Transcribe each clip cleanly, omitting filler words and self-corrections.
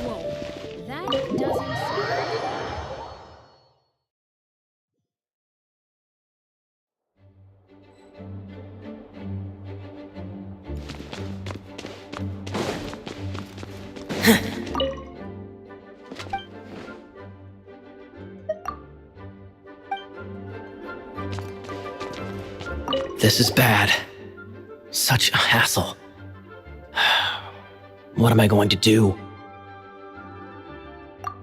Whoa, that doesn't sound... This is bad. Such a hassle. What am I going to do?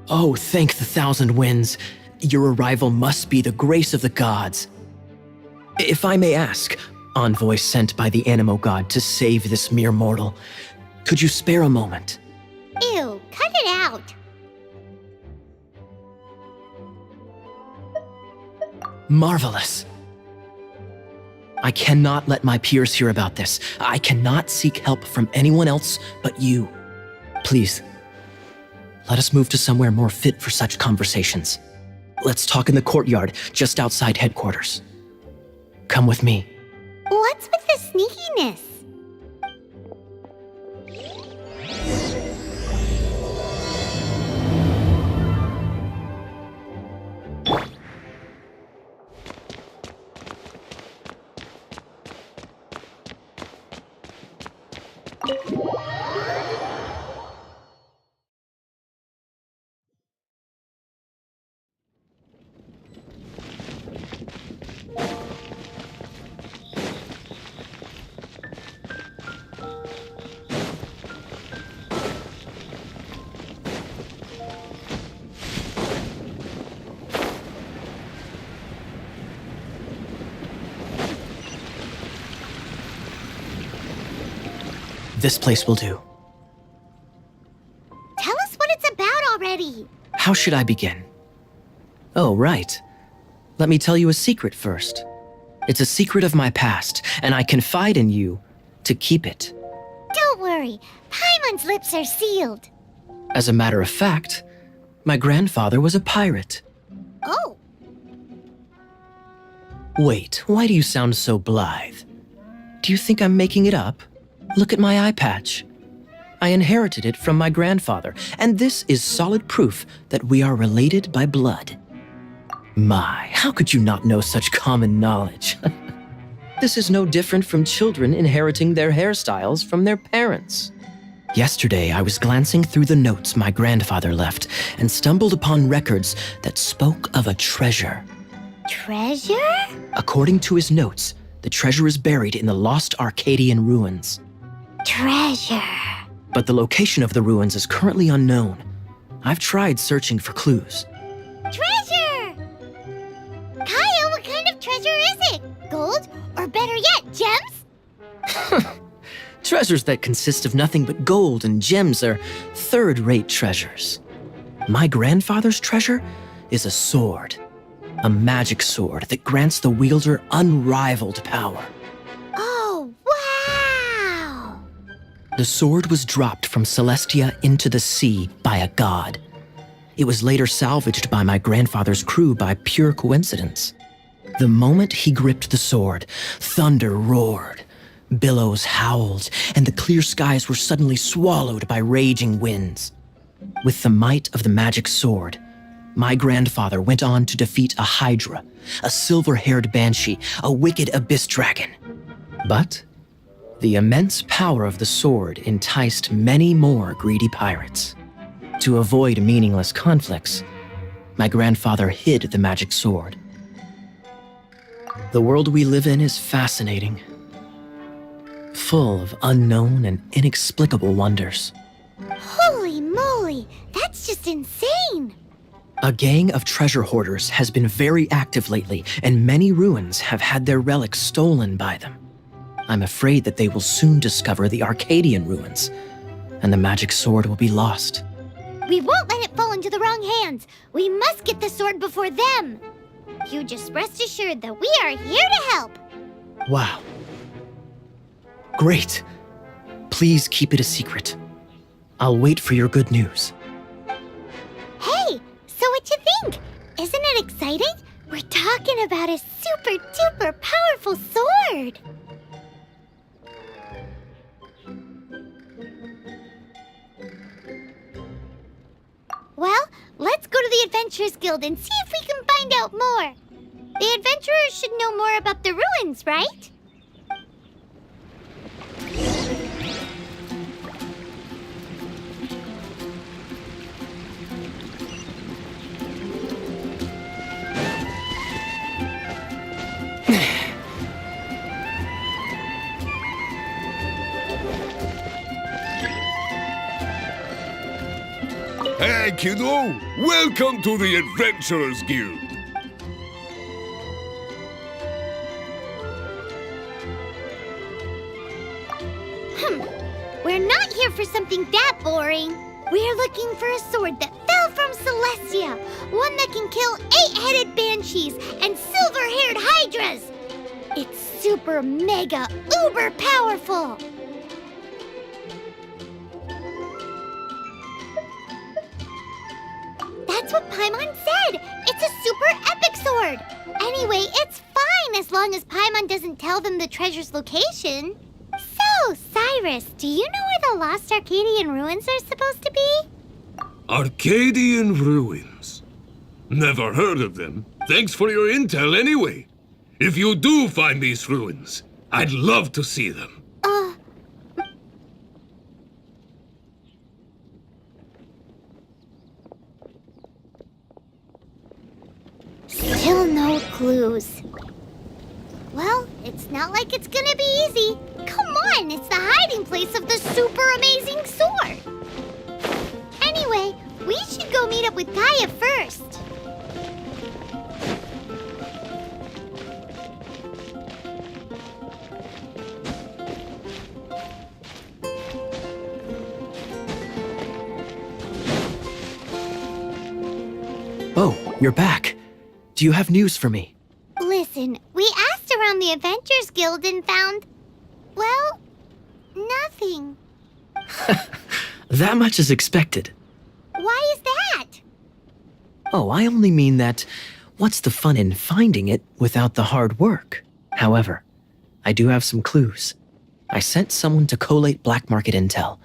Oh, thank the thousand winds. Your arrival must be the grace of the gods. If I may ask, envoy sent by the Animo god to save this mere mortal, could you spare a moment? Ew, cut it out. Marvelous. I cannot let my peers hear about this. I cannot seek help from anyone else but you. Please, let us move to somewhere more fit for such conversations. Let's talk in the courtyard just outside headquarters. Come with me. What's with the sneakiness? This place will do. Tell us what it's about already. How should I begin? Oh, right. Let me tell you a secret first. It's a secret of my past, and I confide in you to keep it. Don't worry, Paimon's lips are sealed. As a matter of fact, my grandfather was a pirate. Oh, Wait, why do you sound so blithe? Do you think I'm making it up? Look at my eye patch. I inherited it from my grandfather, and this is solid proof that we are related by blood. My, how could you not know such common knowledge? This is no different from children inheriting their hairstyles from their parents. Yesterday, I was glancing through the notes my grandfather left and stumbled upon records that spoke of a treasure. treasure? According to his notes, the treasure is buried in the lost Arcadian ruins. Treasure. But the location of the ruins is currently unknown. I've tried searching for clues. Treasure! Kaya, what kind of treasure is it? Gold? Or better yet, gems? Treasures that consist of nothing but gold and gems are third-rate treasures. My grandfather's treasure is a sword. A magic sword that grants the wielder unrivaled power. Oh, wow! The sword was dropped from Celestia into the sea by a god. It was later salvaged by my grandfather's crew by pure coincidence. The moment he gripped the sword, thunder roared, billows howled, and the clear skies were suddenly swallowed by raging winds. With the might of the magic sword, my grandfather went on to defeat a hydra, a silver-haired banshee, a wicked abyss dragon. But the immense power of the sword enticed many more greedy pirates. To avoid meaningless conflicts, my grandfather hid the magic sword. The world we live in is fascinating, full of unknown and inexplicable wonders. Holy moly! just insane! A gang of treasure hoarders has been very active lately, and many ruins have had their relics stolen by them. I'm afraid that they will soon discover the Arcadian ruins, and the magic sword will be lost. We won't let it fall into the wrong hands. We must get the sword before them. You just rest assured that we are here to help. Wow. Great. Please keep it a secret. I'll wait for your good news. Hey, so what you think? Isn't it exciting? We're talking about a super duper powerful sword. Well, let's go to the Adventurers Guild and see if we can find out more. The adventurers should know more about the ruins, right? Hey, kiddo! Welcome to the Adventurers Guild! We're not here for something that boring. We're looking for a sword that fell from Celestia. One that can kill 8-headed banshees and silver-haired hydras. It's super mega uber powerful. That's what Paimon said. It's a super epic sword. Anyway, it's fine as long as Paimon doesn't tell them the treasure's location. So, Cyrus, do you know where the lost Arcadian ruins are supposed to be? Arcadian ruins. Never heard of them. Thanks for your intel anyway. If you do find these ruins, I'd love to see them. Still no clues. Well, it's not like it's gonna be easy. Come on, it's the hiding place of the super amazing sword. Anyway, we should go meet up with Kaya first. Oh, you're back. Do you have news for me? Listen, we asked around the Adventurers Guild and found, well, nothing. That much is expected. Why is that? Oh, I only mean that what's the fun in finding it without the hard work? However, I do have some clues. I sent someone to collate black market intel.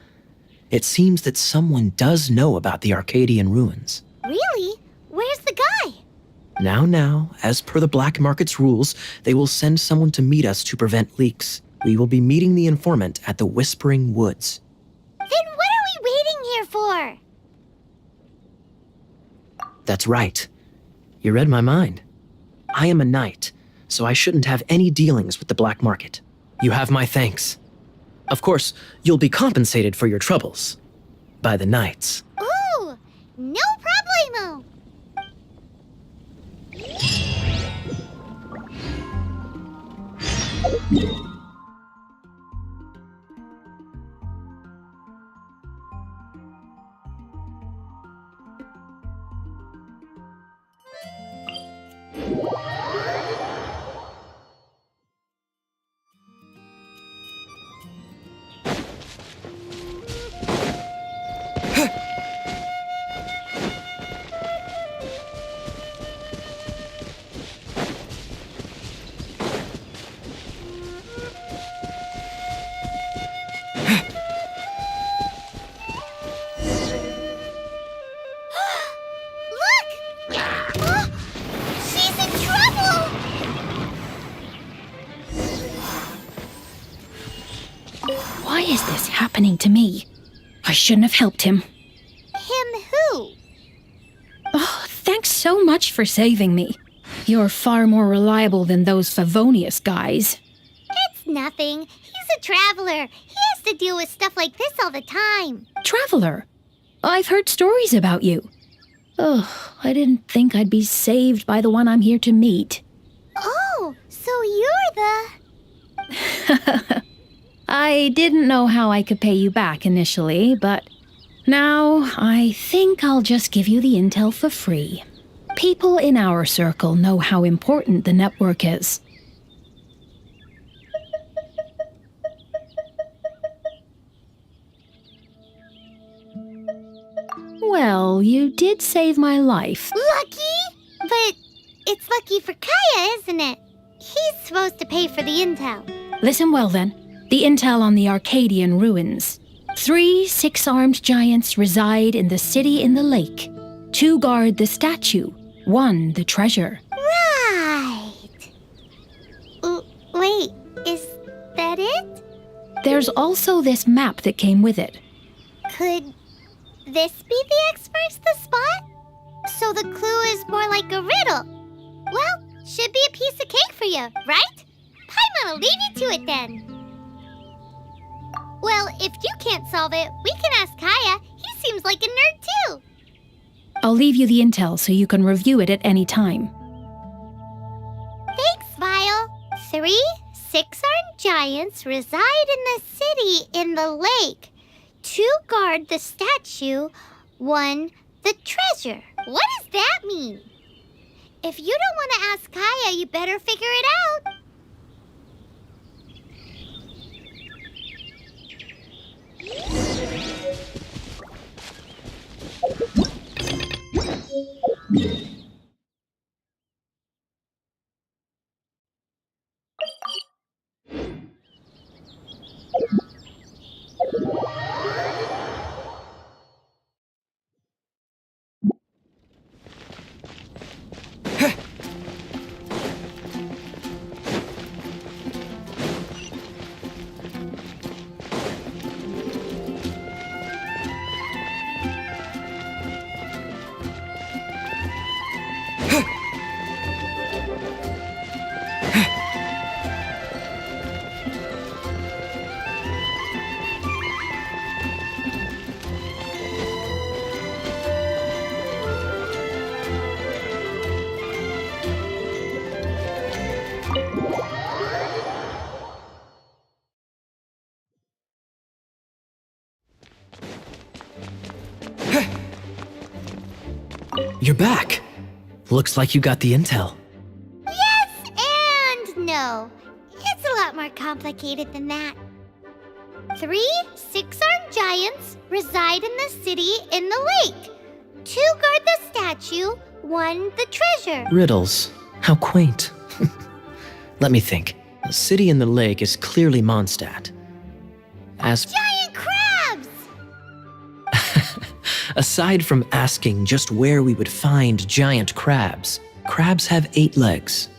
It seems that someone does know about the Arcadian ruins. Really? Where's the guy? Now, as per the black market's rules, they will send someone to meet us to prevent leaks. We will be meeting the informant at the Whispering Woods. Then what are we waiting here for? That's right. You read my mind. I am a knight, so I shouldn't have any dealings with the black market. You have my thanks. Of course, you'll be compensated for your troubles. By the knights. Ooh, no problemo. Why is this happening to me? I shouldn't have helped him. Him who? Oh, thanks so much for saving me. You're far more reliable than those Favonius guys. It's nothing. He's a traveler. He has to deal with stuff like this all the time. Traveler? I've heard stories about you. Ugh, I didn't think I'd be saved by the one I'm here to meet. Oh, so you're the... I didn't know how I could pay you back initially, but now I think I'll just give you the intel for free. People in our circle know how important the network is. Well, you did save my life. Lucky? But it's lucky for Kaya, isn't it? He's supposed to pay for the intel. Listen well then. The intel on the Arcadian ruins. 3 6-armed giants reside in the city in the lake. 2 guard the statue. 1 the treasure. Right. Wait, is that it? There's also this map that came with it. Could this be the experts the spot? So the clue is more like a riddle. Well, should be a piece of cake for you, right? Paimon'll leave you to it then. Well, if you can't solve it, we can ask Kaya. He seems like a nerd too. I'll leave you the intel so you can review it at any time. Thanks, Vile. 3 6-armed giants reside in the city in the lake. 2 guard the statue, 1 the treasure. What does that mean? If you don't want to ask Kaya, you better figure it out. You're back. Looks like you got the intel. Yes and no. It's a lot more complicated than that. 3 6-armed giants reside in the city in the lake. 2 guard the statue, 1 the treasure. Riddles. How quaint. Let me think. The city in the lake is clearly Mondstadt. As Giant crabs! aside from asking just where we would find giant crabs, crabs have 8 legs,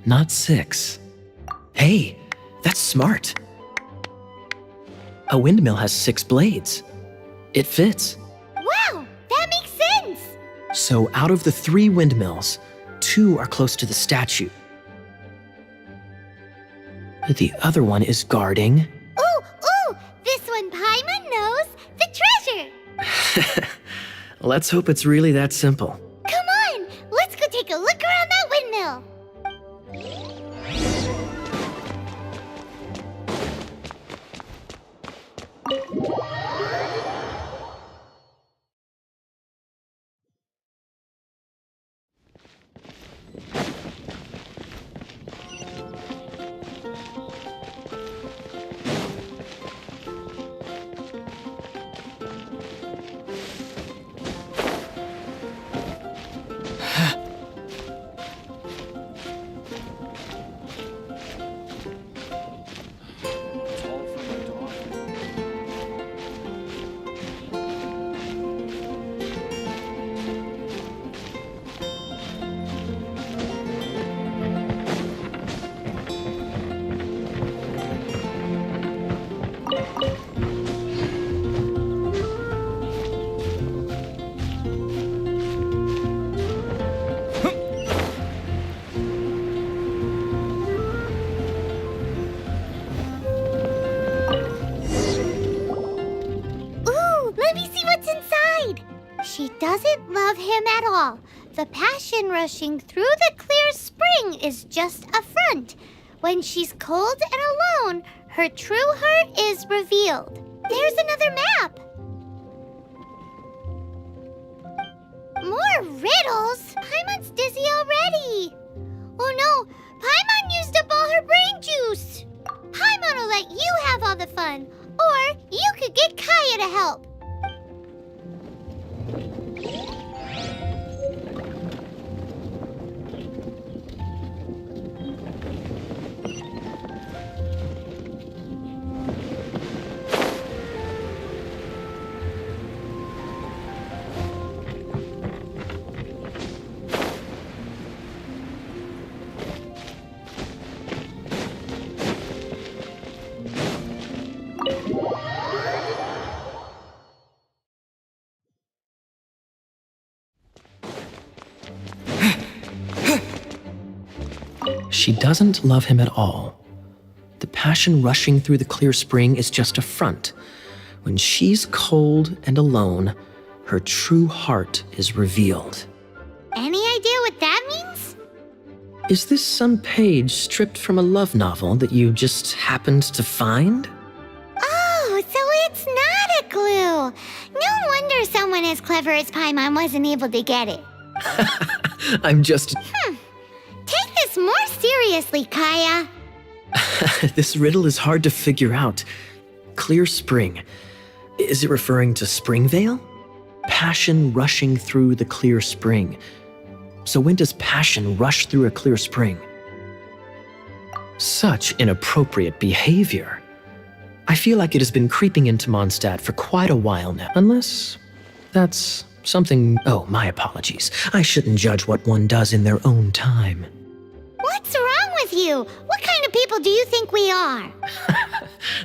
not 6. Hey, that's smart. A windmill has 6 blades. It fits. Wow, that makes sense! So out of the 3 windmills, 2 are close to the statue. The other one is guarding. Ooh, this one Paimon knows, the treasure! Let's hope it's really that simple. Come on, let's go take a look around that windmill. doesn't love him at all. The passion rushing through the clear spring is just a front. When she's cold and alone, her true heart is revealed. There's another map. More riddles? Paimon's dizzy already. Oh no, Paimon used up all her brain juice. Paimon will let you have all the fun, or you could get Kaya to help. She doesn't love him at all. The passion rushing through the clear spring is just a front. When she's cold and alone, her true heart is revealed. Any idea what that means? Is this some page stripped from a love novel that you just happened to find? Oh, so it's not a clue. No wonder someone as clever as Paimon wasn't able to get it. I'm just... Take this more seriously, Kaya. This riddle is hard to figure out. Clear spring. Is it referring to Springvale? Passion rushing through the clear spring. So when does passion rush through a clear spring? Such inappropriate behavior. I feel like it has been creeping into Mondstadt for quite a while now. Unless that's something... Oh, my apologies. I shouldn't judge what one does in their own time. What's wrong with you? What kind of people do you think we are?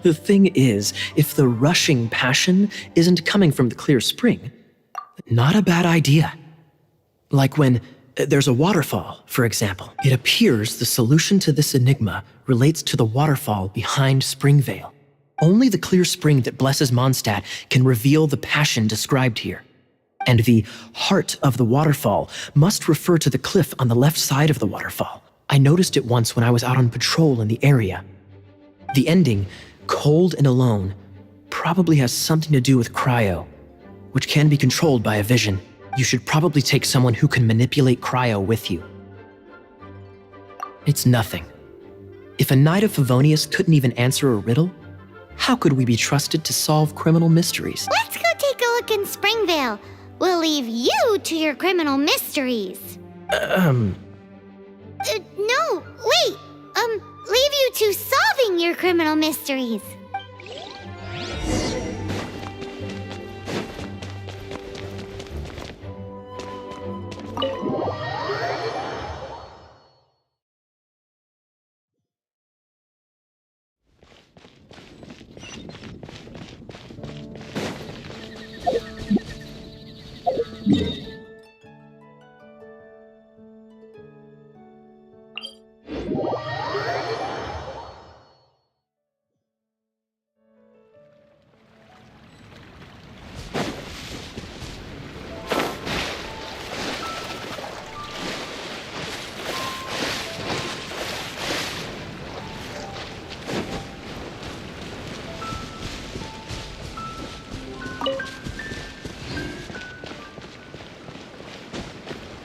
The thing is, if the rushing passion isn't coming from the clear spring, not a bad idea. Like when there's a waterfall, for example. It appears the solution to this enigma relates to the waterfall behind Springvale. Only the clear spring that blesses Mondstadt can reveal the passion described here. And the heart of the waterfall must refer to the cliff on the left side of the waterfall. I noticed it once when I was out on patrol in the area. The ending, cold and alone, probably has something to do with cryo, which can be controlled by a vision. You should probably take someone who can manipulate cryo with you. It's nothing. If a Knight of Favonius couldn't even answer a riddle, how could we be trusted to solve criminal mysteries? Let's go take a look in Springvale. We'll leave you to your criminal mysteries. No, wait. Leave you to solving your criminal mysteries.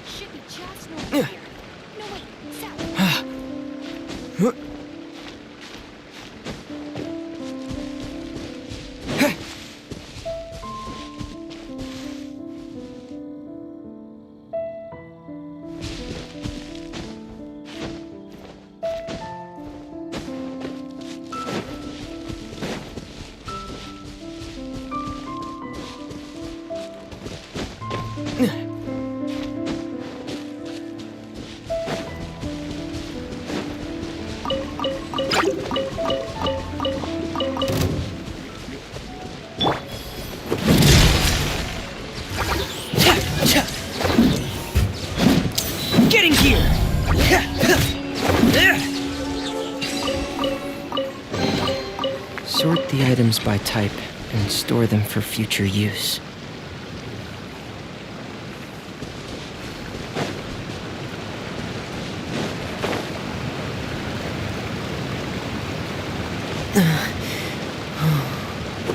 Should be just north here. No, wait, south. Getting here! Sort the items by type and store them for future use.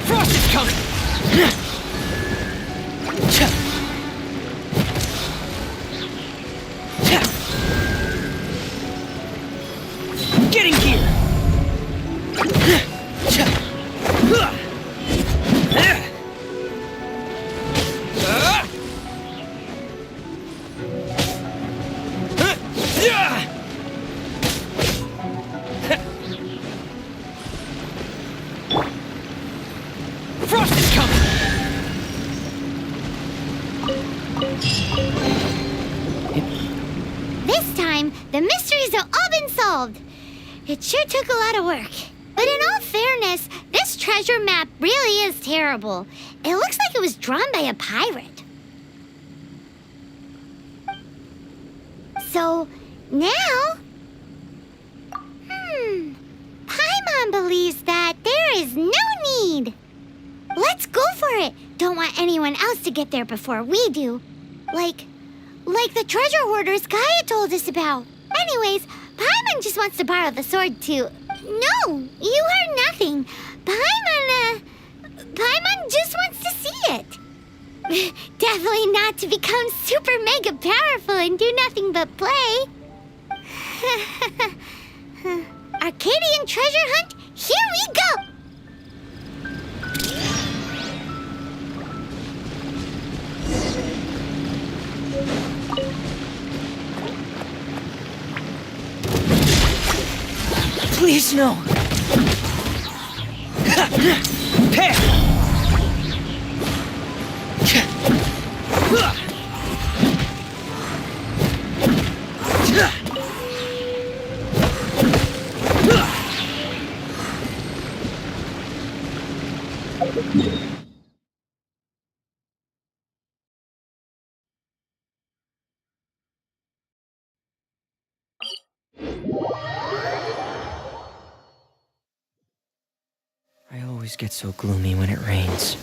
Frost is coming! Getting here! Frost is coming! This time, the mysteries have all been solved. It sure took a lot of work. But in all fairness, this treasure map really is terrible. It looks like it was drawn by a pirate. So, now... Paimon believes that there is no need. Let's go for it. Don't want anyone else to get there before we do. Like the treasure hoarders Gaia told us about. Anyways, Paimon just wants to borrow the sword too. No, you heard nothing. Paimon just wants to see it. Definitely not to become super mega powerful and do nothing but play. Arcadian treasure hunt, here we go! Please, no! Pair! I always get so gloomy when it rains.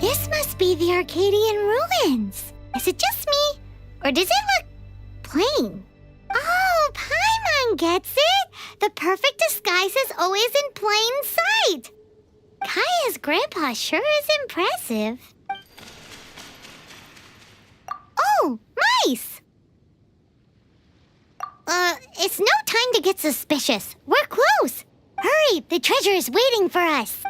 This must be the Arcadian ruins. Is it just me? Or does it look plain? Oh, Paimon gets it! The perfect disguise is always in plain sight! Kaya's grandpa sure is impressive. Oh, mice! It's no time to get suspicious. We're close. Hurry, the treasure is waiting for us.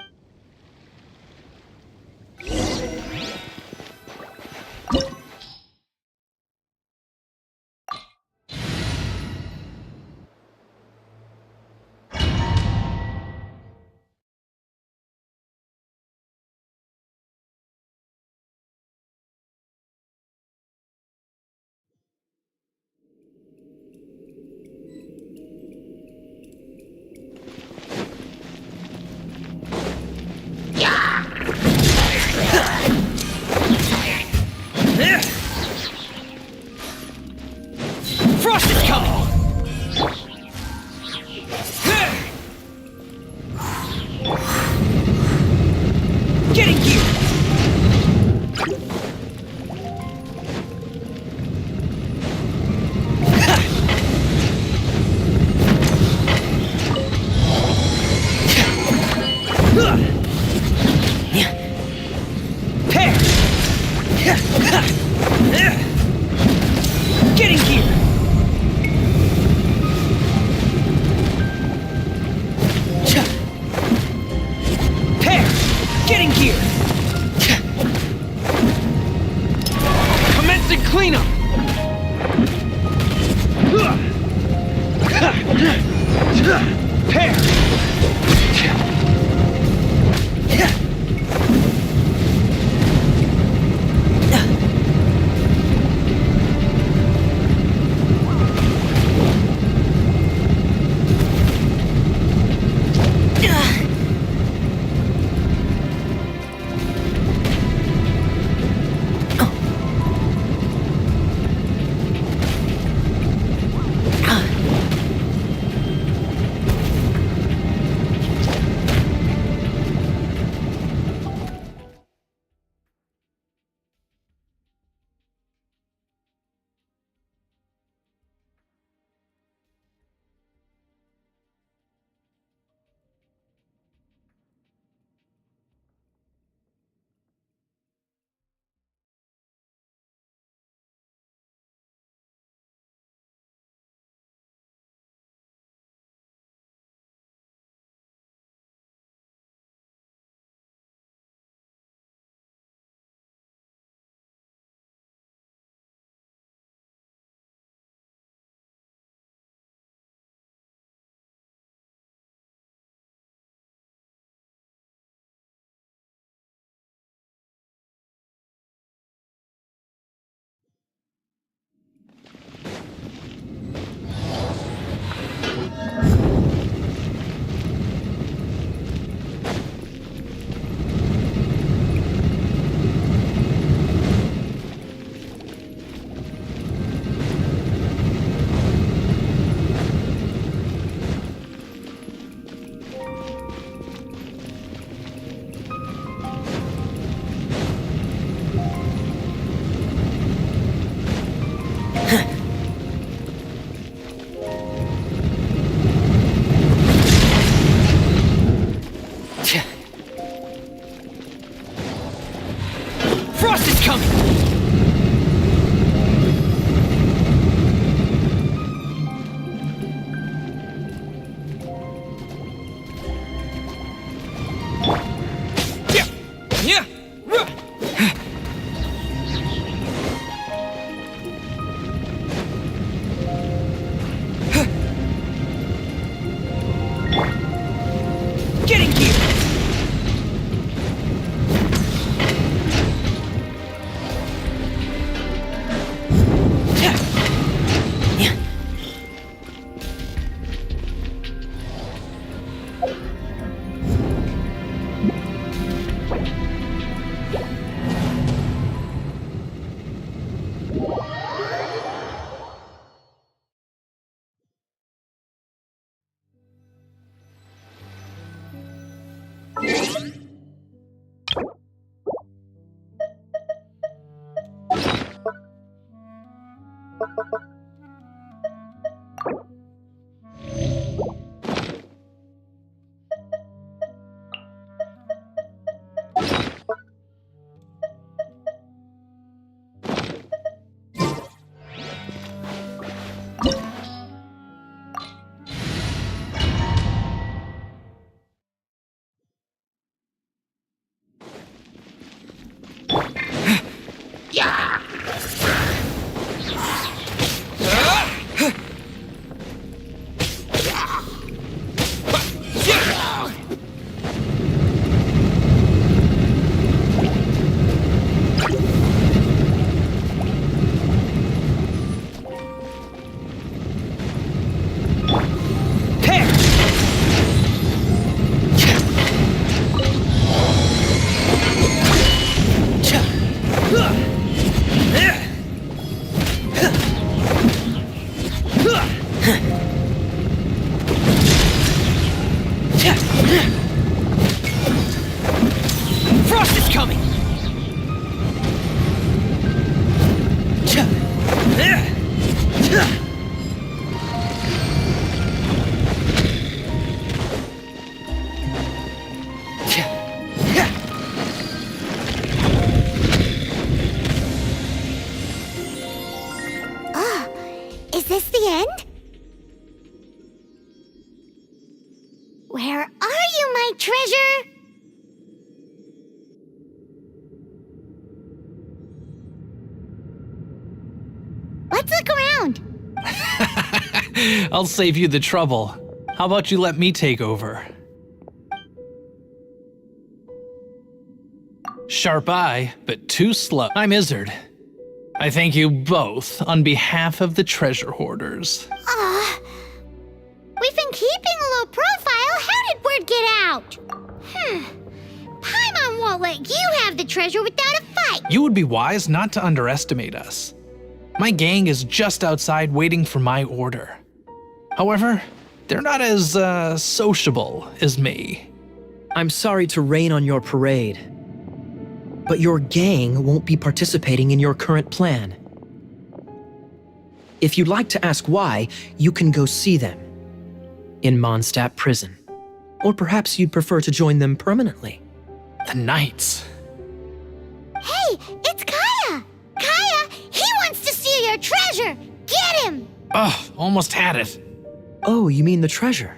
Frost is coming! Getting here! Pair! Getting here! Frost is coming! Yeah! Getting here! Frost is coming! Is this the end? Where are you, my treasure? Let's look around. I'll save you the trouble. How about you let me take over? Sharp eye, but too slow. I'm Izzard. I thank you both on behalf of the treasure hoarders. We've been keeping a low profile. How did word get out? Paimon won't let you have the treasure without a fight. You would be wise not to underestimate us. My gang is just outside waiting for my order. However, they're not as, sociable as me. I'm sorry to rain on your parade, but your gang won't be participating in your current plan. If you'd like to ask why, you can go see them in Mondstadt prison. Or perhaps you'd prefer to join them permanently. The Knights. Hey, it's Kaya! Kaya, he wants to steal your treasure! Get him! Ugh, almost had it. Oh, you mean the treasure?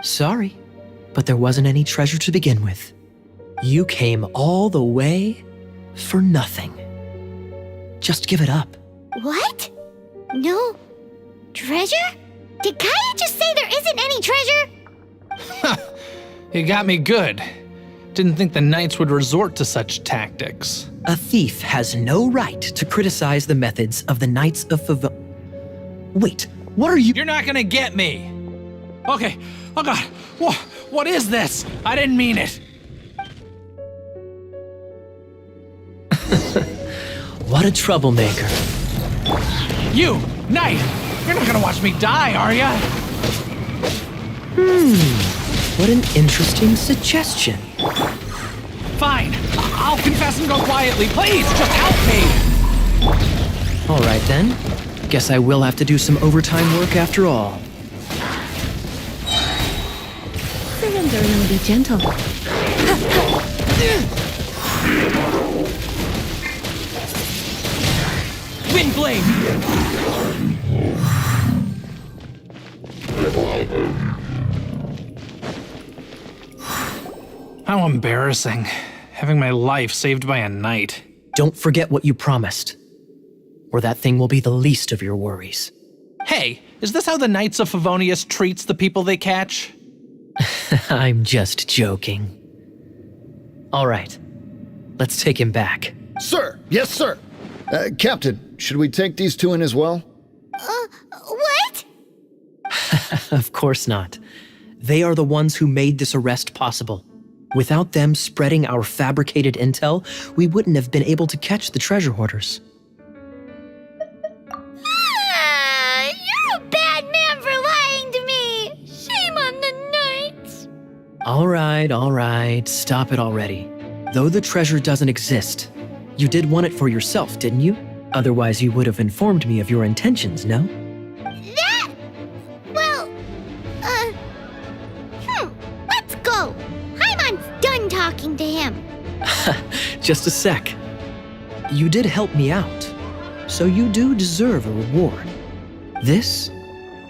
Sorry, but there wasn't any treasure to begin with. You came all the way for nothing. Just give it up. What? No treasure? Did Kaya just say there isn't any treasure? You got me good. Didn't think the Knights would resort to such tactics. A thief has no right to criticize the methods of the Knights of Wait, what are you— You're not gonna get me. Okay, oh god, what is this? I didn't mean it. What a troublemaker. You, Knight, you're not gonna watch me die, are ya? What an interesting suggestion. Fine, I'll confess and go quietly. Please, just help me. All right then. Guess I will have to do some overtime work after all. Surrender and be gentle. Windblade! How embarrassing, having my life saved by a knight. Don't forget what you promised, or that thing will be the least of your worries. Hey, is this how the Knights of Favonius treats the people they catch? I'm just joking. All right, let's take him back. Sir! Yes, sir! Captain, should we take these two in as well? What? Of course not. They are the ones who made this arrest possible. Without them spreading our fabricated intel, we wouldn't have been able to catch the treasure hoarders. You're a bad man for lying to me! Shame on the Knights! All right, stop it already. Though the treasure doesn't exist, you did want it for yourself, didn't you? Otherwise you would have informed me of your intentions, no? That? Well, let's go. Paimon's done talking to him. Just a sec. You did help me out, so you do deserve a reward. This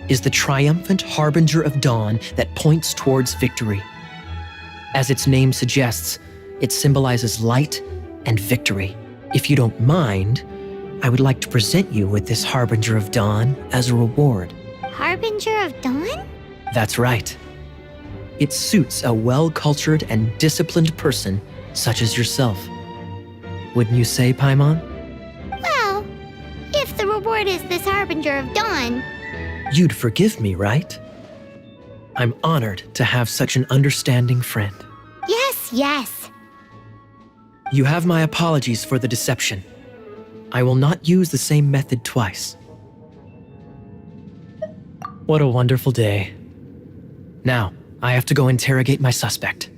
is the triumphant harbinger of dawn that points towards victory. As its name suggests, it symbolizes light and victory. If you don't mind, I would like to present you with this harbinger of dawn as a reward. Harbinger of Dawn? That's right. It suits a well-cultured and disciplined person such as yourself. Wouldn't you say, Paimon? Well, if the reward is this Harbinger of Dawn, You'd forgive me, right? I'm honored to have such an understanding friend. yes. You have my apologies for the deception. I will not use the same method twice. What a wonderful day. Now, I have to go interrogate my suspect.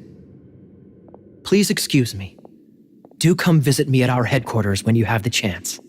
Please excuse me. Do come visit me at our headquarters when you have the chance.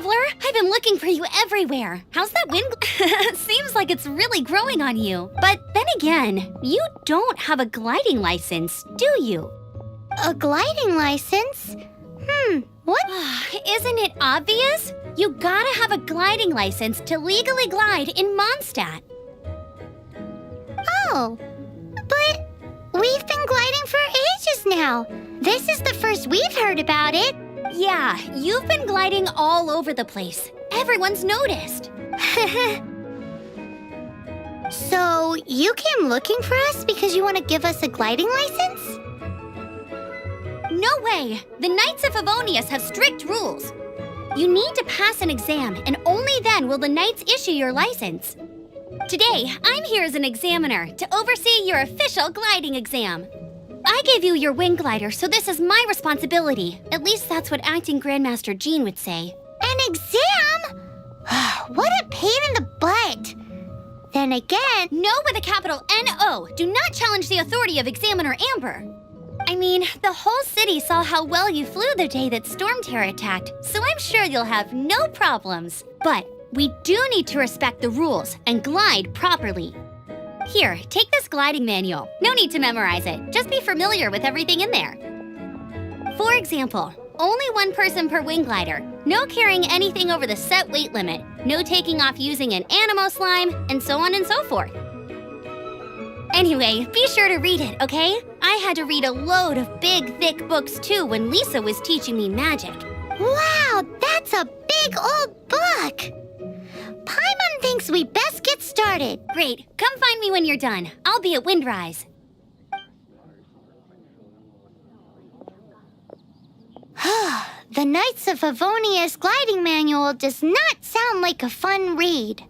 traveler. I've been looking for you everywhere. How's that wind? Seems like it's really growing on you. But then again, you don't have a gliding license, do you? A gliding license? What? Isn't it obvious? You gotta have a gliding license to legally glide in Mondstadt. Oh, but we've been gliding for ages now. This is the first we've heard about it. Yeah, you've been gliding all over the place. Everyone's noticed. So, you came looking for us because you want to give us a gliding license? No way! The Knights of Favonius have strict rules. You need to pass an exam, and only then will the Knights issue your license. Today, I'm here as an examiner to oversee your official gliding exam. I gave you your wing glider, so this is my responsibility. At least that's what Acting Grandmaster Jean would say. An exam? What a pain in the butt. Then again... No with a capital N-O. Do not challenge the authority of Examiner Amber. I mean, the whole city saw how well you flew the day that Storm Terror attacked, so I'm sure you'll have no problems. But we do need to respect the rules and glide properly. Here, take this gliding manual. No need to memorize it. Just be familiar with everything in there. For example, only one person per wing glider. No carrying anything over the set weight limit. No taking off using an animo slime, and so on and so forth. Anyway, be sure to read it, okay? I had to read a load of big, thick books too when Lisa was teaching me magic. Wow, that's a big old book! Paimon thinks we best get started. Great, come find me when you're done. I'll be at Windrise. The Knights of Favonius gliding manual does not sound like a fun read.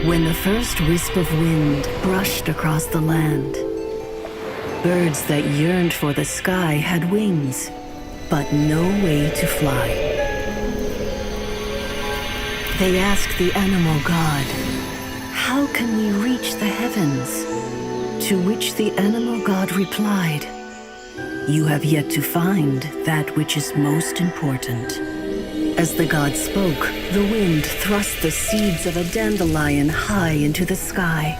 When the first wisp of wind brushed across the land, birds that yearned for the sky had wings, but no way to fly. They asked the animal god, "How can we reach the heavens?" To which the animal god replied, "You have yet to find that which is most important." As the god spoke, the wind thrust the seeds of a dandelion high into the sky.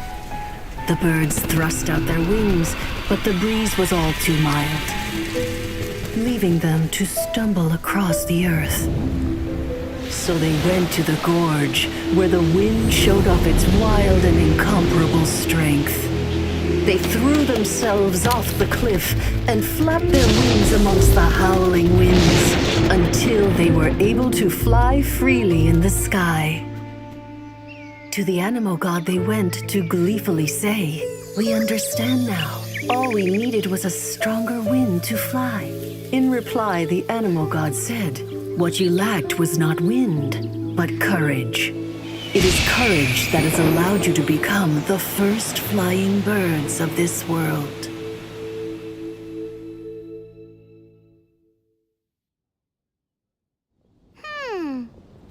The birds thrust out their wings, but the breeze was all too mild, leaving them to stumble across the earth. So they went to the gorge, where the wind showed off its wild and incomparable strength. They threw themselves off the cliff and flapped their wings amongst the howling winds until they were able to fly freely in the sky. To the animal god they went to gleefully say, "We understand now. All we needed was a stronger wind to fly." In reply, the animal god said, "What you lacked was not wind, but courage. It is courage that has allowed you to become the first flying birds of this world."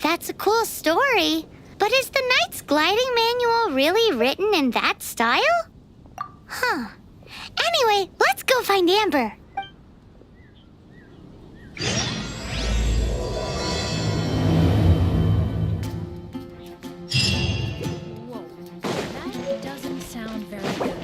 That's a cool story. But is the Knight's gliding manual really written in that style? Anyway, let's go find Amber. Whoa, that doesn't sound very good.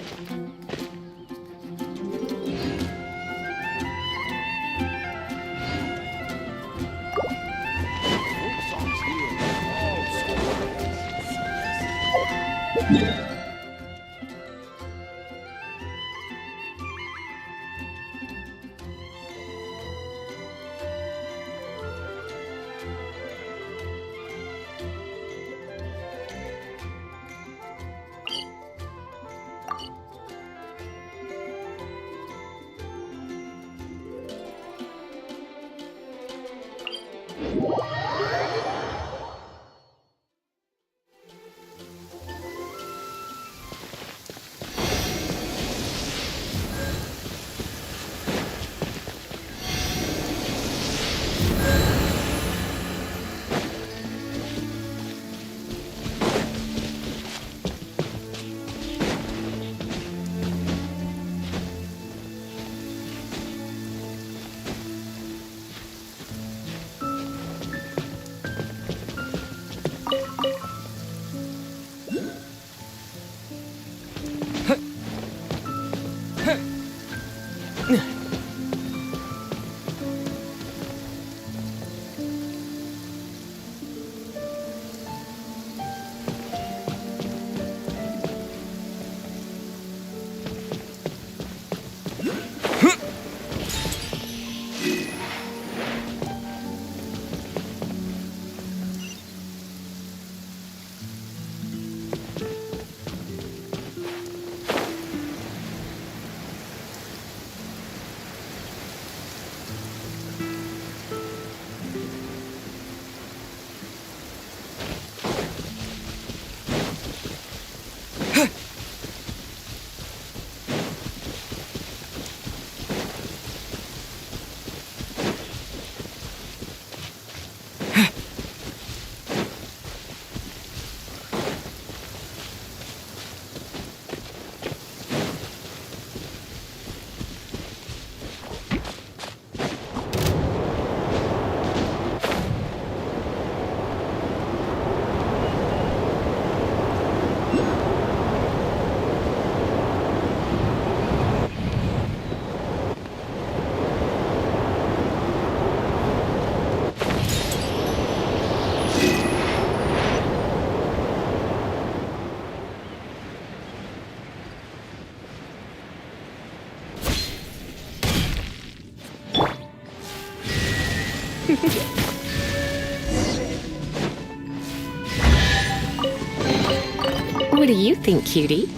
What do you think, cutie?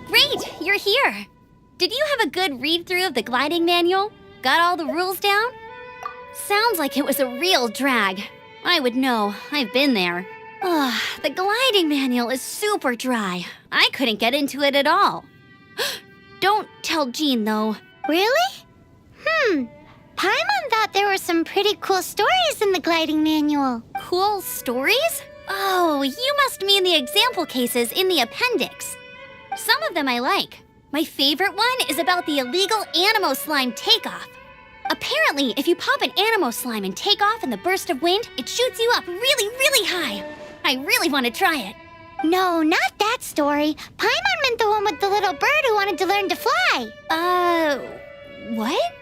Great, you're here. Did you have a good read-through of the gliding manual? Got all the rules down? Sounds like it was a real drag. I would know, I've been there. Ugh, the gliding manual is super dry. I couldn't get into it at all. Don't tell Jean, though. Really? Paimon thought there were some pretty cool stories in the gliding manual. Cool stories? Oh, you must mean the example cases in the appendix. Some of them I like. My favorite one is about the illegal Animo slime takeoff. Apparently, if you pop an Animo slime and take off in the burst of wind, it shoots you up really, really high. I really want to try it. No, not that story. Paimon meant the one with the little bird who wanted to learn to fly. What?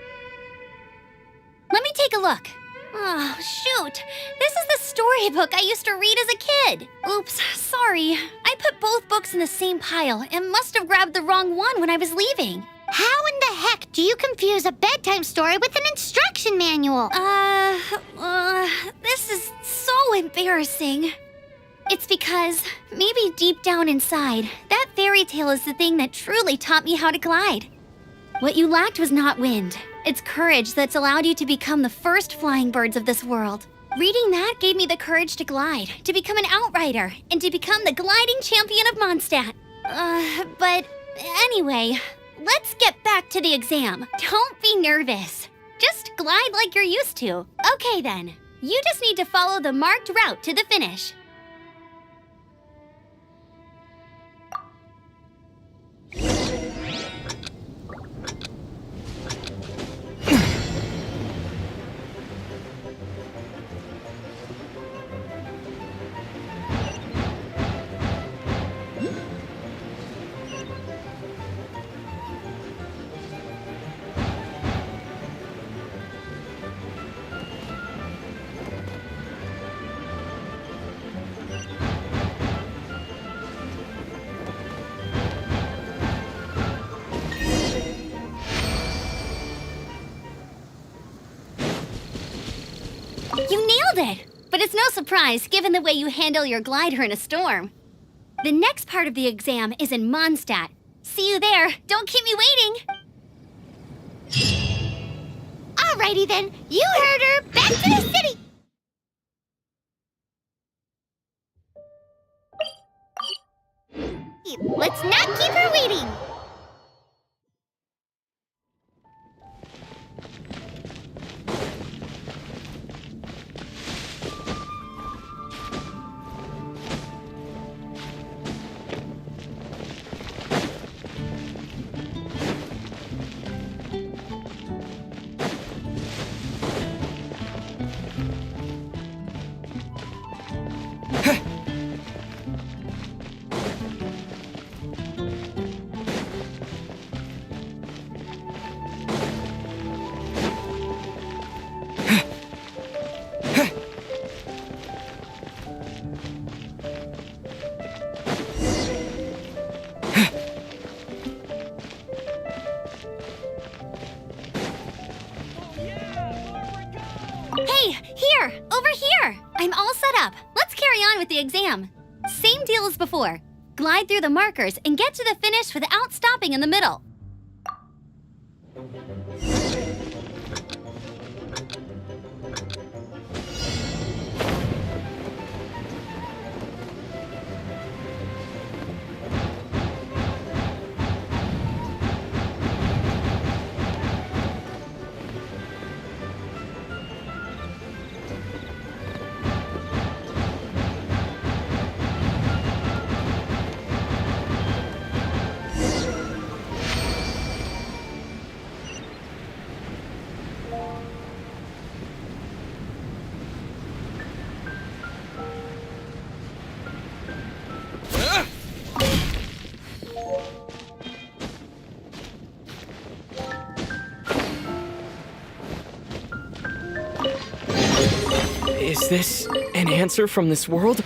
Let me take a look. Oh, shoot. This is the storybook I used to read as a kid. Oops, sorry. I put both books in the same pile and must have grabbed the wrong one when I was leaving. How in the heck do you confuse a bedtime story with an instruction manual? This is so embarrassing. It's because, maybe deep down inside, that fairy tale is the thing that truly taught me how to glide. What you lacked was not wind. It's courage that's allowed you to become the first flying birds of this world. Reading that gave me the courage to glide, to become an outrider, and to become the gliding champion of Mondstadt. But anyway, let's get back to the exam. Don't be nervous. Just glide like you're used to. Okay then, you just need to follow the marked route to the finish. You nailed it! But it's no surprise, given the way you handle your glider in a storm. The next part of the exam is in Mondstadt. See you there. Don't keep me waiting. Alrighty then, you heard her. Back to the city! Let's not keep her waiting. Hey, here! Over here! I'm all set up. Let's carry on with the exam. Same deal as before. Glide through the markers and get to the finish without stopping in the middle. Is this an answer from this world?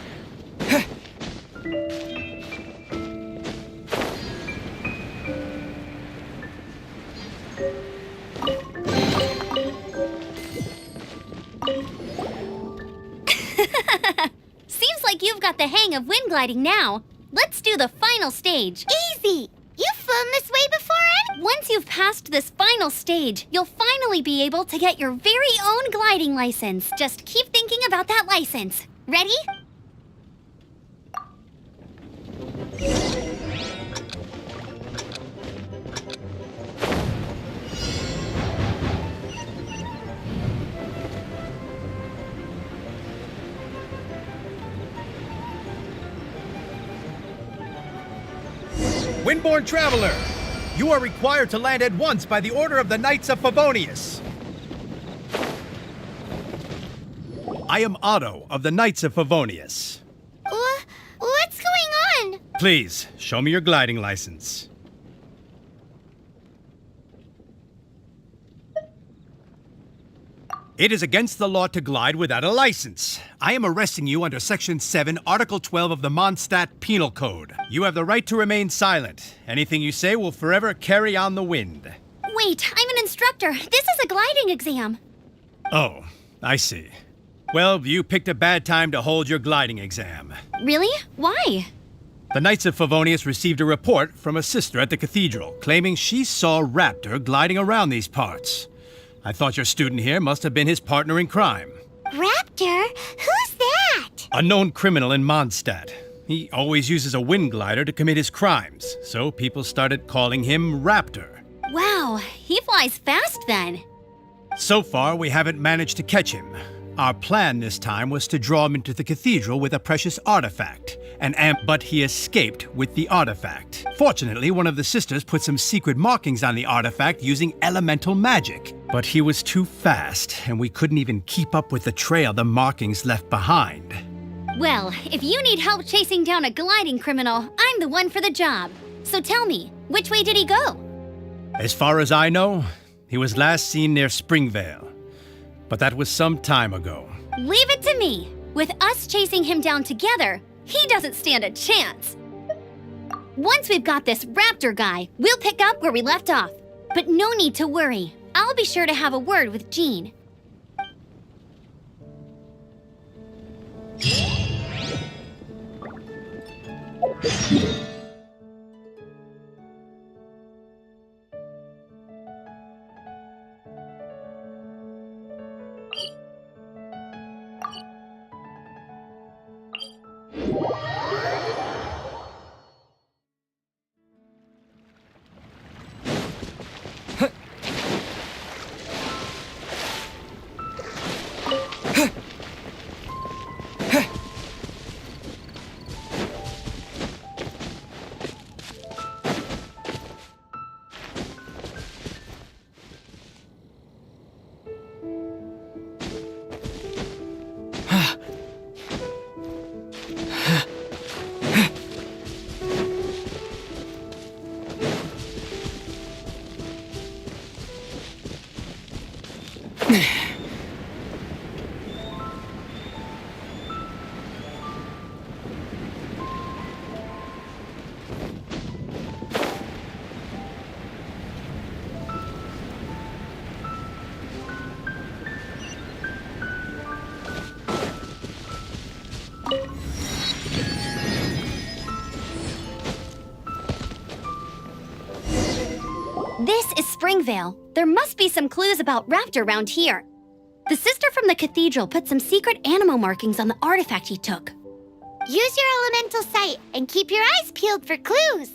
the hang of wind gliding now. Let's do the final stage. Easy! You've flown this way before, Ed? Once you've passed this final stage, you'll finally be able to get your very own gliding license. Just keep thinking about that license. Ready? Windborne Traveler, you are required to land at once by the order of the Knights of Favonius. I am Otto of the Knights of Favonius. What's going on? Please, show me your gliding license. It is against the law to glide without a license. I am arresting you under Section 7, Article 12 of the Mondstadt Penal Code. You have the right to remain silent. Anything you say will forever carry on the wind. Wait, I'm an instructor. This is a gliding exam. Oh, I see. Well, you picked a bad time to hold your gliding exam. Really? Why? The Knights of Favonius received a report from a sister at the cathedral claiming she saw Raptor gliding around these parts. I thought your student here must have been his partner in crime. Raptor? Who's that? A known criminal in Mondstadt. He always uses a wind glider to commit his crimes, so people started calling him Raptor. Wow, he flies fast then. So far, we haven't managed to catch him. Our plan this time was to draw him into the cathedral with a precious artifact, but he escaped with the artifact. Fortunately, one of the sisters put some secret markings on the artifact using elemental magic. But he was too fast, and we couldn't even keep up with the trail the markings left behind. Well, if you need help chasing down a gliding criminal, I'm the one for the job. So tell me, which way did he go? As far as I know, he was last seen near Springvale. But that was some time ago. Leave it to me. With us chasing him down together, he doesn't stand a chance. Once we've got this Raptor guy, we'll pick up where we left off. But no need to worry. I'll be sure to have a word with Jean. This is Springvale. There must be some clues about Raptor around here. The sister from the cathedral put some secret animal markings on the artifact he took. Use your elemental sight and keep your eyes peeled for clues.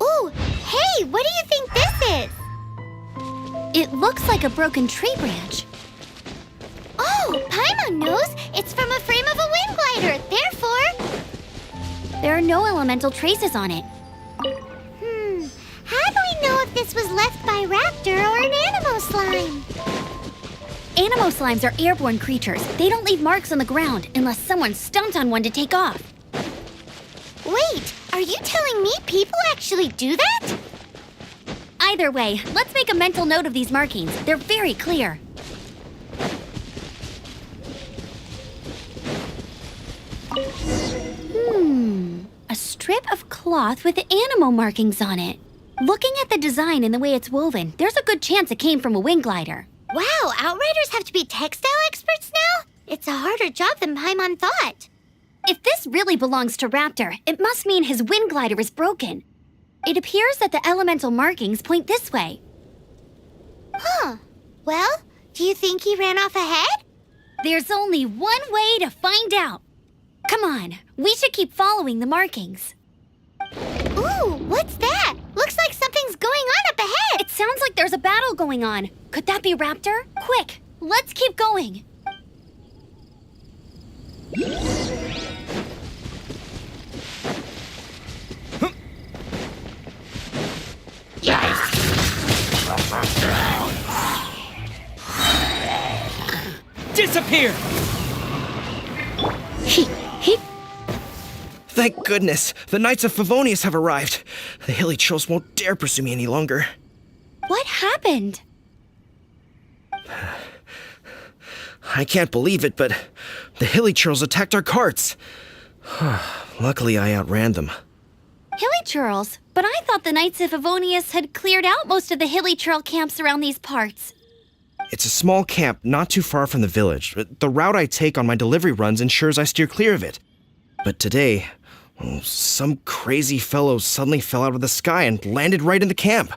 Ooh, hey, what do you think this is? It looks like a broken tree branch. Oh, Paimon knows. It's from a frame of a wind glider. Therefore, there are no elemental traces on it. How do we know if this was left by Raptor or an animal slime? Animal slimes are airborne creatures. They don't leave marks on the ground unless someone stomped on one to take off. Wait, are you telling me people actually do that? Either way, let's make a mental note of these markings. They're very clear. A strip of cloth with animal markings on it. Looking at the design and the way it's woven, there's a good chance it came from a wing glider. Wow, Outriders have to be textile experts now? It's a harder job than Paimon thought. If this really belongs to Raptor, it must mean his wind glider is broken. It appears that the elemental markings point this way. Huh. Well, do you think he ran off ahead? There's only one way to find out. Come on, we should keep following the markings. Ooh, what's that? Looks like something's going on up ahead. It sounds like there's a battle going on. Could that be Raptor? Quick, let's keep going. Disappear! Thank goodness, the Knights of Favonius have arrived. The Hilly Trolls won't dare pursue me any longer. What happened? I can't believe it, but the Hilly Trolls attacked our carts. Luckily, I outran them. Hilly Churls? But I thought the Knights of Favonius had cleared out most of the Hilly Churl camps around these parts. It's a small camp not too far from the village. The route I take on my delivery runs ensures I steer clear of it. But today, some crazy fellow suddenly fell out of the sky and landed right in the camp.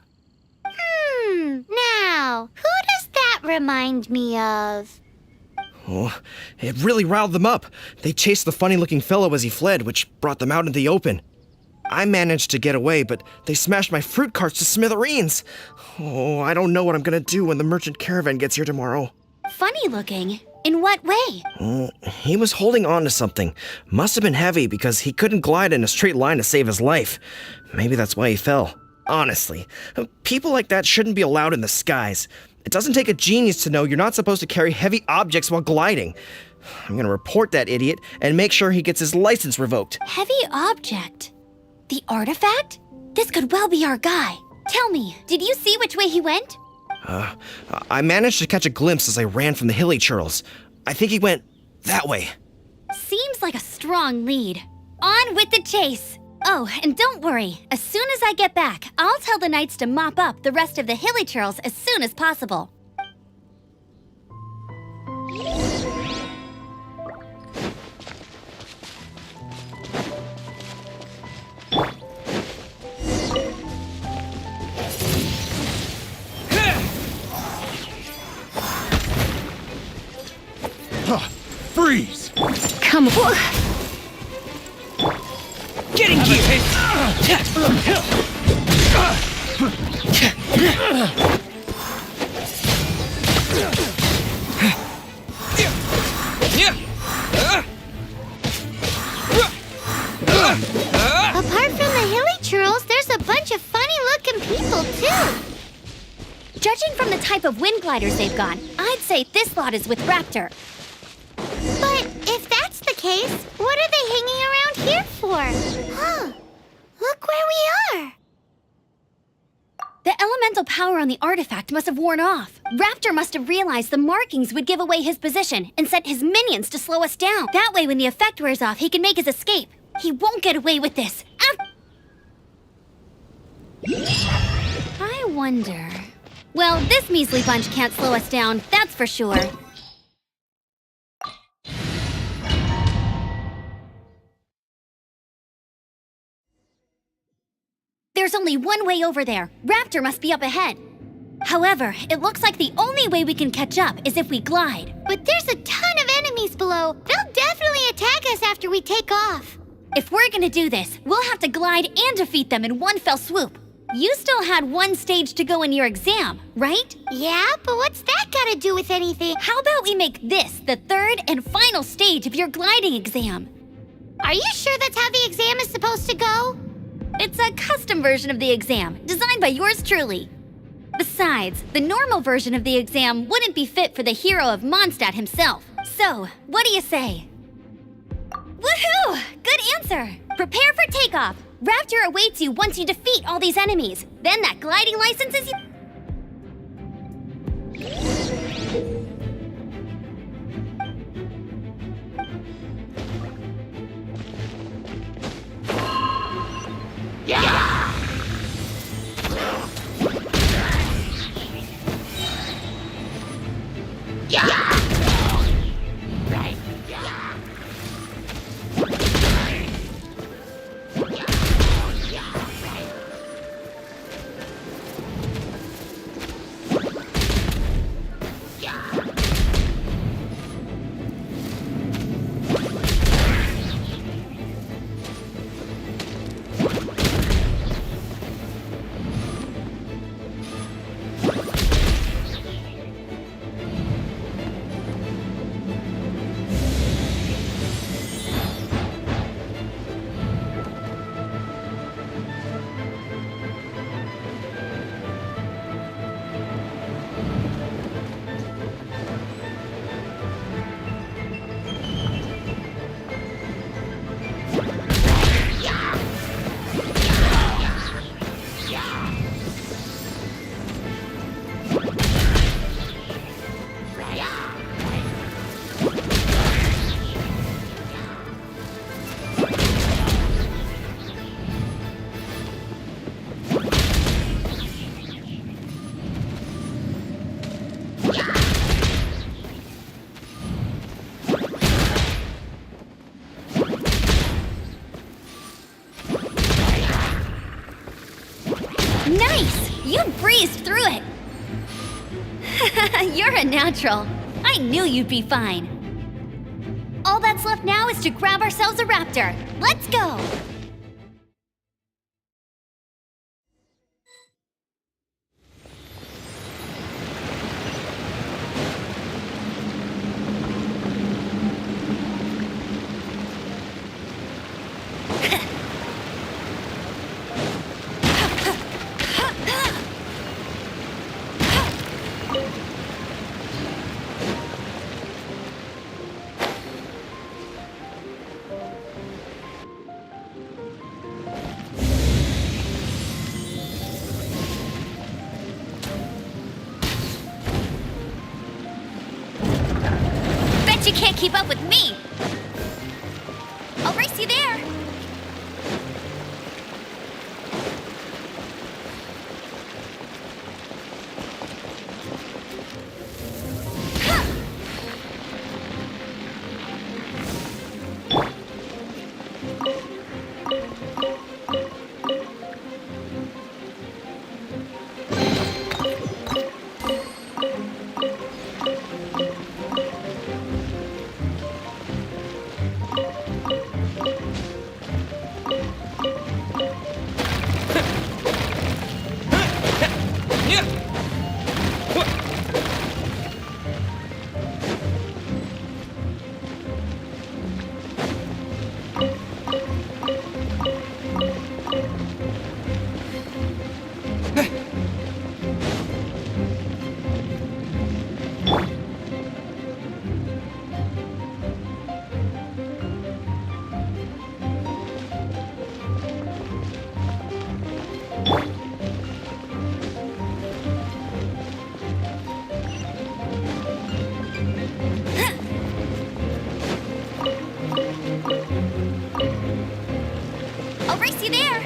Now, who does that remind me of? Oh, it really riled them up. They chased the funny-looking fellow as he fled, which brought them out into the open. I managed to get away, but they smashed my fruit carts to smithereens. Oh, I don't know what I'm gonna do when the merchant caravan gets here tomorrow. Funny looking? In what way? He was holding on to something. Must have been heavy because he couldn't glide in a straight line to save his life. Maybe that's why he fell. Honestly, people like that shouldn't be allowed in the skies. It doesn't take a genius to know you're not supposed to carry heavy objects while gliding. I'm gonna report that idiot and make sure he gets his license revoked. Heavy object? The artifact? This could well be our guy. Tell me, did you see which way he went? I managed to catch a glimpse as I ran from the Hilly Churls. I think he went that way. Seems like a strong lead. On with the chase! Oh, and don't worry. As soon as I get back, I'll tell the Knights to mop up the rest of the Hilly Churls as soon as possible. Freeze! Come on. Getting you! Apart from the Hilly Churls, there's a bunch of funny-looking people, too. Judging from the type of wind gliders they've got, I'd say this lot is with Raptor. But if that's the case, what are they hanging around here for? Huh. Look where we are. The elemental power on the artifact must have worn off. Raptor must have realized the markings would give away his position and sent his minions to slow us down. That way, when the effect wears off, he can make his escape. He won't get away with this. I wonder... Well, this measly bunch can't slow us down, that's for sure. There's only one way over there. Raptor must be up ahead. However, it looks like the only way we can catch up is if we glide. But there's a ton of enemies below. They'll definitely attack us after we take off. If we're gonna do this, we'll have to glide and defeat them in one fell swoop. You still had one stage to go in your exam, right? Yeah, but what's that gotta do with anything? How about we make this the third and final stage of your gliding exam? Are you sure that's how the exam is supposed to go? It's a custom version of the exam, designed by yours truly. Besides, the normal version of the exam wouldn't be fit for the hero of Mondstadt himself. So, what do you say? Woohoo! Good answer! Prepare for takeoff! Raptor awaits you once you defeat all these enemies. Then that gliding license is... Nice! You breezed through it! You're a natural. I knew you'd be fine. All that's left now is to grab ourselves a raptor. Let's go! You can't keep up with me! I'll race you there! I'll race you there!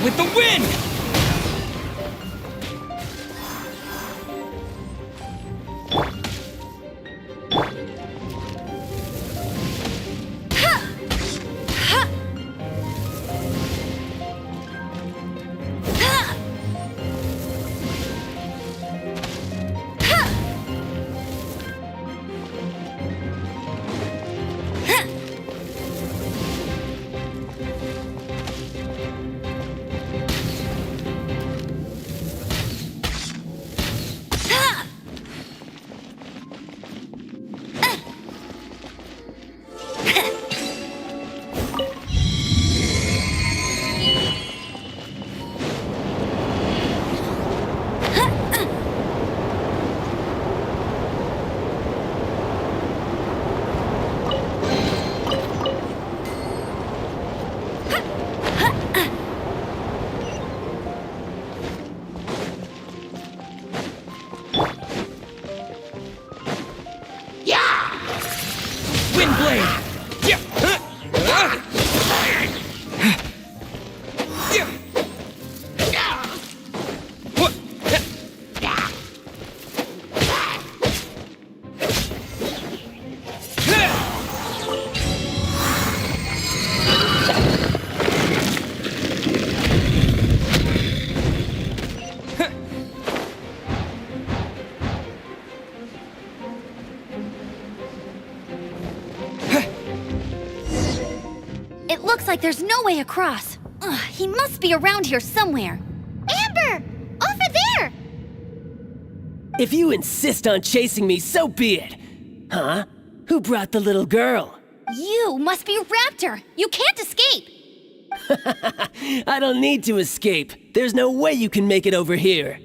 With the wind! looks like there's no way across. Ugh, he must be around here somewhere. Amber! Over there! If you insist on chasing me, so be it. Huh? Who brought the little girl? You must be Raptor. You can't escape. I don't need to escape. There's no way you can make it over here.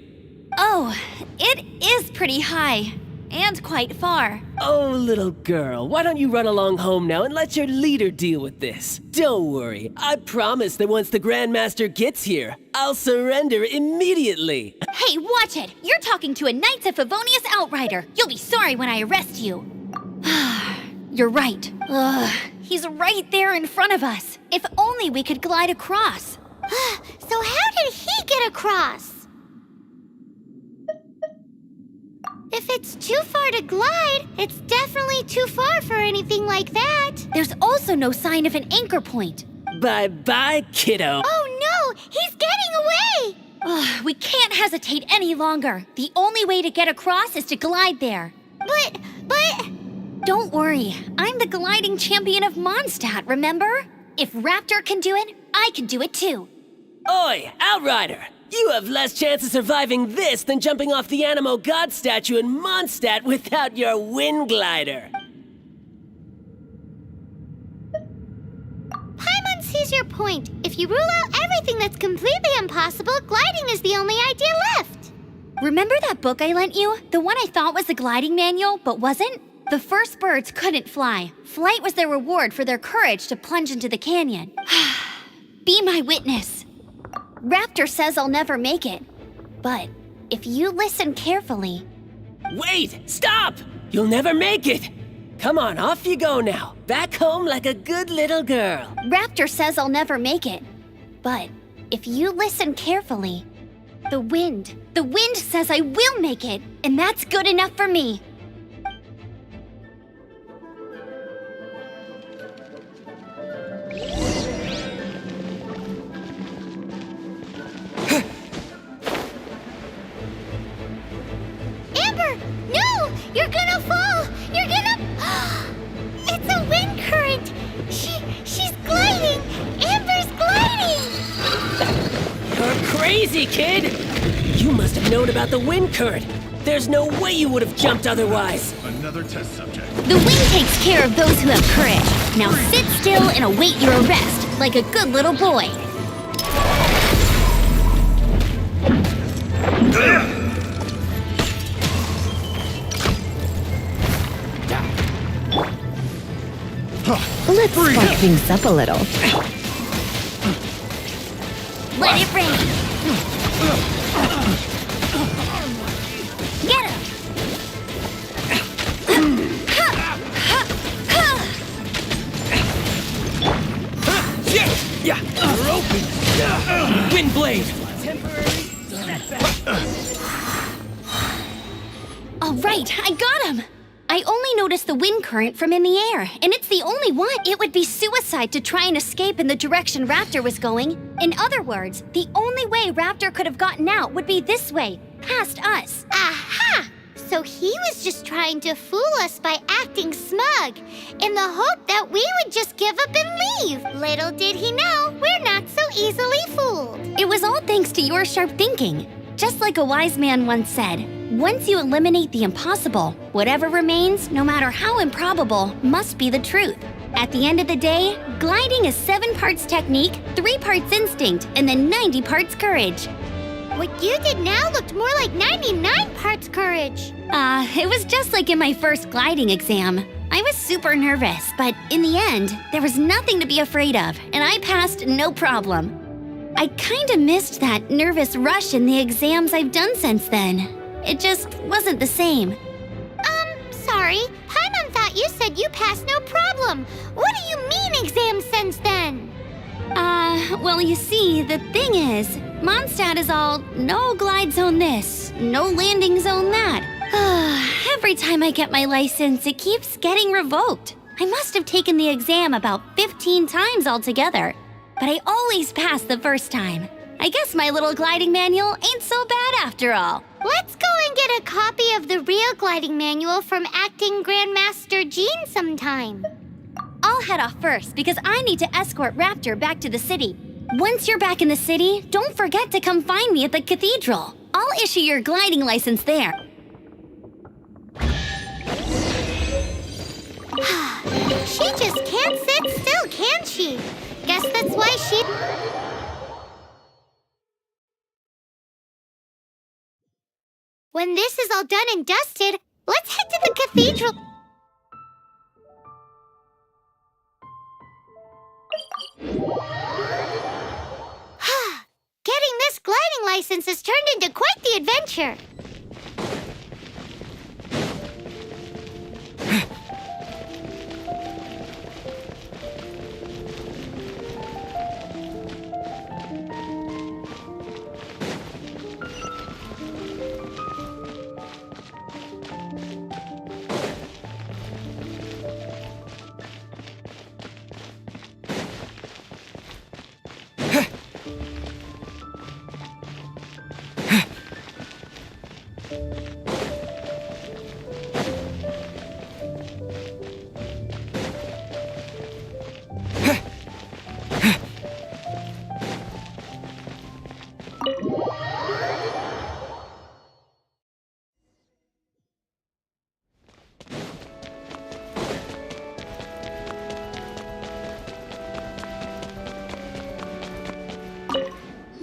Oh, it is pretty high. And quite far. Oh, little girl, why don't you run along home now and let your leader deal with this? Don't worry, I promise that once the Grandmaster gets here, I'll surrender immediately. Hey, watch it! You're talking to a Knights of Favonius outrider. You'll be sorry when I arrest you. You're right. Ugh, he's right there in front of us. If only we could glide across. So how did he get across? If it's too far to glide, it's definitely too far for anything like that. There's also no sign of an anchor point. Bye-bye, kiddo. Oh no! He's getting away! Ugh, we can't hesitate any longer. The only way to get across is to glide there. But... Don't worry, I'm the gliding champion of Mondstadt, remember? If Raptor can do it, I can do it too. Oi, Outrider! You have less chance of surviving this than jumping off the Animo God statue in Mondstadt without your wind glider. Paimon sees your point. If you rule out everything that's completely impossible, gliding is the only idea left. Remember that book I lent you? The one I thought was the gliding manual, but wasn't? The first birds couldn't fly. Flight was their reward for their courage to plunge into the canyon. Be my witness. Raptor says I'll never make it. But if you listen carefully... Wait! Stop! You'll never make it! Come on, off you go now. Back home like a good little girl. Raptor says I'll never make it. But if you listen carefully... The wind says I will make it, and that's good enough for me. Amber! No! You're gonna fall! You're gonna... It's a wind current! She's gliding! Amber's gliding! You're crazy, kid! You must have known about the wind current. There's no way you would have jumped otherwise. Another test subject. The wind takes care of those who have courage. Now sit still and await your arrest, like a good little boy. Let's spice things up a little. Let it rain. Get him! Yeah, we're open. Wind blade. All right, I got him. I only noticed the wind current from in the air, and it's the only one. It would be suicide to try and escape in the direction Raptor was going. In other words, the only way Raptor could have gotten out would be this way, past us. Aha! So he was just trying to fool us by acting smug, in the hope that we would just give up and leave. Little did he know, we're not so easily fooled. It was all thanks to your sharp thinking. Just like a wise man once said, once you eliminate the impossible, whatever remains, no matter how improbable, must be the truth. At the end of the day, gliding is 7 parts technique, 3 parts instinct, and then 90 parts courage. What you did now looked more like 99 parts courage. It was just like in my first gliding exam. I was super nervous, but in the end, there was nothing to be afraid of, and I passed no problem. I kinda missed that nervous rush in the exams I've done since then. It just wasn't the same. Sorry. Paimon thought you said you passed no problem. What do you mean exams since then? Well, you see, the thing is, Mondstadt is all no glide zone this, no landing zone that. Every time I get my license, it keeps getting revoked. I must have taken the exam about 15 times altogether, but I always pass the first time. I guess my little gliding manual ain't so bad after all. Let's go and get a copy of the real gliding manual from Acting Grandmaster Jean sometime. All I'll head off first because I need to escort Raptor back to the city. Once you're back in the city, don't forget to come find me at the cathedral. I'll issue your gliding license there. She just can't sit still, can she? Guess that's why she... When this is all done and dusted, let's head to the cathedral. Getting this gliding license has turned into quite the adventure.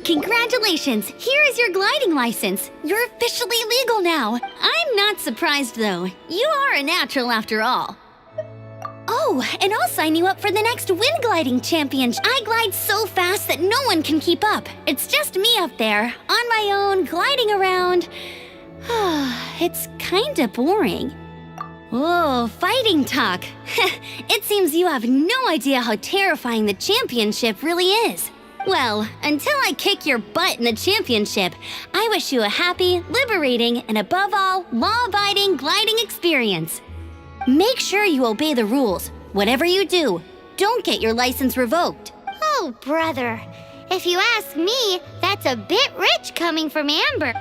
Congratulations! Here is your gliding license. You're officially legal now. I'm not surprised, though. You are a natural after all. Oh, and I'll sign you up for the next wind gliding championship. I glide so fast that no one can keep up. It's just me up there, on my own, gliding around. It's kinda boring. Oh, fighting talk. It seems you have no idea how terrifying the championship really is. Well, until I kick your butt in the championship, I wish you a happy, liberating, and above all, law-abiding gliding experience. Make sure you obey the rules. Whatever you do, don't get your license revoked. Oh, brother. If you ask me, that's a bit rich coming from Amber.